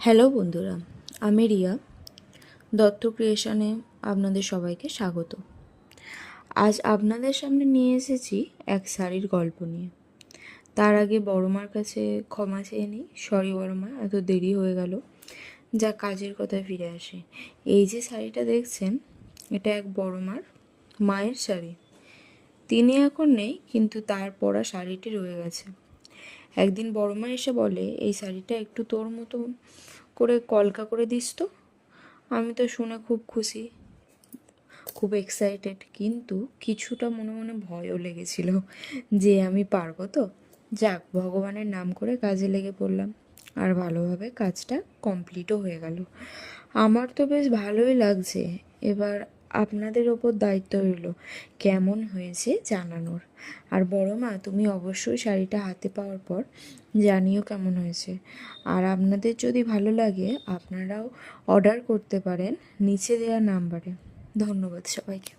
Hello বন্ধুরা, আমি রিয়া। দত্ত ক্রিয়েশনে আপনাদের সবাইকে স্বাগত। আজ আপনাদের সামনে নিয়ে এসেছি এক শাড়ির গল্প নিয়ে। তার আগে বড় মার কাছে ক্ষমা চেয়ে নিই। সরি বড় মা, এত দেরি হয়ে গেল। যা কাজের কথায় ফিরে আসে। এই যে শাড়িটা দেখছেন, এটা এক বড় মায়ের শাড়ি। তিনি এখন নেই, কিন্তু তার পরা শাড়িটি রয়ে গেছে। একদিন বড় মা এসে বলে, এই শাড়িটা একটু তোর মতো করে কলকা করে দিস তো। আমি তো শুনে খুব খুশি, খুব এক্সাইটেড, কিন্তু কিছুটা মনে মনে ভয়ও লেগেছিল যে আমি পারবো তো। যাক, ভগবানের নাম করে কাজে লেগে পড়লাম, আর ভালোভাবে কাজটা কমপ্লিটও হয়ে গেল। আমার তো বেশ ভালোই লাগছে। এবার আপনাদের ওপর দায়িত্ব রইল কেমন হয়েছে জানানোর। আর বড় মা, তুমি অবশ্যই শাড়িটা হাতে পাওয়ার পর জানিও কেমন হয়েছে। আর আপনাদের যদি ভালো লাগে, আপনারাও অর্ডার করতে পারেন নিচে দেওয়া নাম্বারে। ধন্যবাদ সবাইকে।